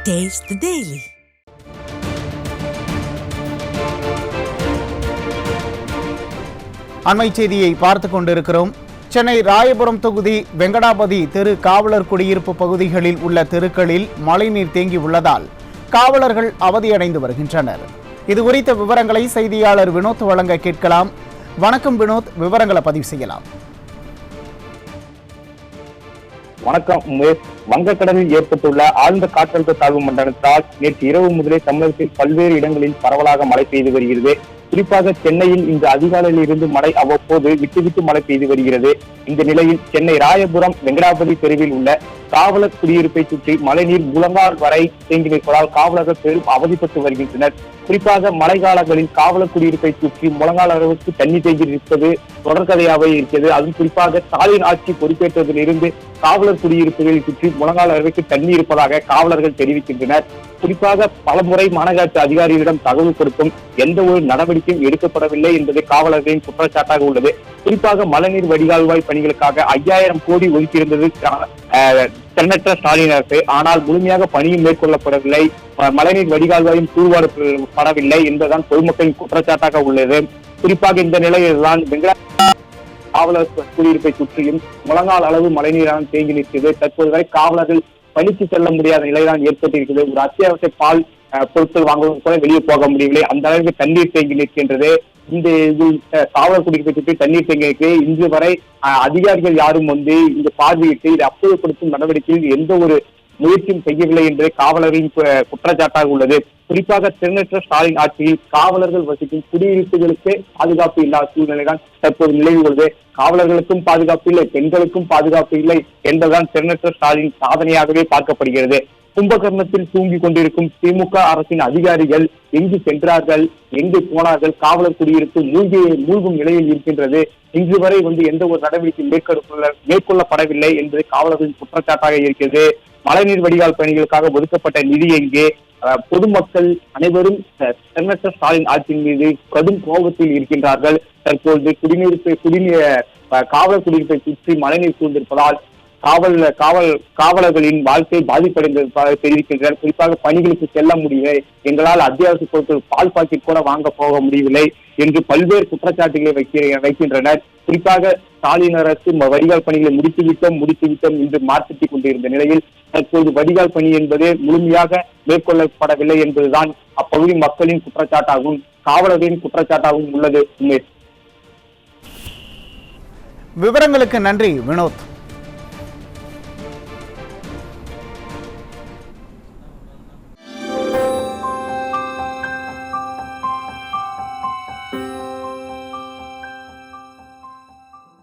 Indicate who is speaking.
Speaker 1: Taste the Daily.
Speaker 2: அண்மை செய்தியை பார்த்துக் கொண்டிருக்கிறோம். சென்னை ராயபுரம் தொகுதி வெங்கடாபதி தெரு காவலர் குடியிருப்பு பகுதிகளில் உள்ள தெருக்களில் மழைநீர் தேங்கி உள்ளதால் காவலர்கள் அவதியடைந்து வருகின்றனர். இது குறித்த விவரங்களை செய்தியாளர் வினோத் வழங்க கேட்கலாம். வணக்கம் வினோத், விவரங்களை பதிவு செய்யலாம்.
Speaker 3: வணக்கம். வங்கக்கடலில் ஏற்பட்டுள்ள ஆழ்ந்த காற்றழுத்த தாழ்வு மண்டலத்தால் நேற்று இரவு முதலே தமிழகத்தில் பல்வேறு இடங்களில் பரவலாக மழை பெய்து வருகிறது. குறிப்பாக சென்னையில் இன்று அதிகாலையில் இருந்து மழை அவ்வப்போது விட்டு மழை பெய்து வருகிறது. இந்த நிலையில் சென்னை ராயபுரம் வெங்கடாபதி தெருவில் உள்ள காவலர் குடியிருப்பை சுற்றி மழைநீர் முழங்கால் வரை தேங்கி நிற்பதால் காவலர்கள் பெரும் அவதிப்பட்டு வருகின்றனர். குறிப்பாக மழை காலங்களில் காவலர் குடியிருப்பை சுற்றி முழங்கால் அளவுக்கு தண்ணி தேங்கி நிற்பது தொடர்கதையாகவே இருக்கிறது. அதுவும் குறிப்பாக ஸ்டாலின் ஆட்சி பொறுப்பேற்றதில் இருந்து காவலர் குடியிருப்புகளை சுற்றி முழங்கால் அளவுக்கு தண்ணி இருப்பதாக காவலர்கள் தெரிவிக்கின்றனர். குறிப்பாக பலமுறை மாநகராட்சி அதிகாரிகளிடம் தகவல் கொடுத்தும் எந்த ஒரு நடவடிக்கையும் எடுக்கப்படவில்லை என்பது காவலர்களின் குற்றச்சாட்டாக உள்ளது. குறிப்பாக மழைநீர் வடிகால்வாய் பணிகளுக்காக 5000 கோடி ஒதுக்கியிருந்தது தென்னற்ற ஸ்டாலின் அரசு. ஆனால் முழுமையாக பணியும் மேற்கொள்ளப்படவில்லை, மழைநீர் வடிகால்வாயும் தூர்வாரப்படவில்லை என்பதுதான் பொதுமக்களின் குற்றச்சாட்டாக உள்ளது. குறிப்பாக இந்த நிலையில்தான் காவலர் குடியிருப்பை சுற்றியும் முழங்கால் அளவு மழைநீரான தேங்கி நிற்கிறது. தற்போது வரை காவலர்கள் பணிக்கு செல்ல முடியாத நிலைதான் ஏற்பட்டிருக்கிறது. ஒரு அத்தியாவசிய பால் பொருட்கள் வாங்குவது கூட வெளியே போக முடியவில்லை, அந்த அளவுக்கு தண்ணீர் தேங்கி நிற்கின்றது. இந்த காவலர் குடியிருப்பை சுற்றி தண்ணீர் தேங்கி நிற்கிறது. இன்று வரை அதிகாரிகள் யாரும் வந்து இந்த பார்வையிட்டு இதை அப்புறப்படுத்தும் நடவடிக்கையில் எந்த ஒரு முயற்சியும் செய்யவில்லை என்பதை காவலரின் குற்றச்சாட்டாக உள்ளது. குறிப்பாக தென்னற்ற ஸ்டாலின் ஆட்சியில் காவலர்கள் வசிக்கும் குடியிருப்புகளுக்கு பாதுகாப்பு இல்லாத சூழ்நிலைதான் தற்போது நிலவி உள்ளது. காவலர்களுக்கும் பாதுகாப்பு இல்லை, பெண்களுக்கும் பாதுகாப்பு இல்லை என்பதுதான் தென்னற்ற ஸ்டாலின் சாதனையாகவே பார்க்கப்படுகிறது. கும்பகர்ணத்தில் தூங்கி கொண்டிருக்கும் திமுக அரசின் அதிகாரிகள் எங்கு சென்றார்கள், எங்கு போனார்கள்? காவலர் குடியிருப்பு மூழ்கும் நிலையில் இருக்கின்றது. இன்று வரை எந்த ஒரு நடவடிக்கை மேற்கொள்ளப்படவில்லை என்பது காவலர்களின் குற்றச்சாட்டாக இருக்கிறது. மழைநீர் வடிகால் பணிகளுக்காக ஒதுக்கப்பட்ட நிதி எங்கே? பொதுமக்கள் அனைவரும் தென்னற்ற ஸ்டாலின் ஆட்சியின் மீது கடும் கோபத்தில் இருக்கின்றார்கள். தற்போது காவலர் குடியிருப்பை சுற்றி மழைநீர் சூழ்ந்திருப்பதால் காவலர்களின் வாழ்க்கை பாதிப்படைந்ததாக தெரிவிக்கின்றனர். குறிப்பாக பணிகளுக்கு செல்ல முடியவில்லை, எங்களால் அத்தியாவசிய பொருட்கள் பால் பாக்கெட் கூட வாங்க போக முடியவில்லை என்று பல்வேறு குற்றச்சாட்டுகளை வைக்கின்றனர். குறிப்பாக ஸ்டாலின் அரசு வடிகால் பணிகளை முடித்துவிட்டோம் என்று மாற்றிக் கொண்டிருந்த நிலையில் தற்போது வடிகால் பணி என்பது முழுமையாக மேற்கொள்ளப்படவில்லை என்பதுதான் அப்பகுதி மக்களின் குற்றச்சாட்டாகவும் காவலர்களின் குற்றச்சாட்டாகவும் உள்ளது.
Speaker 2: விவரங்களுக்கு நன்றி வினோத்.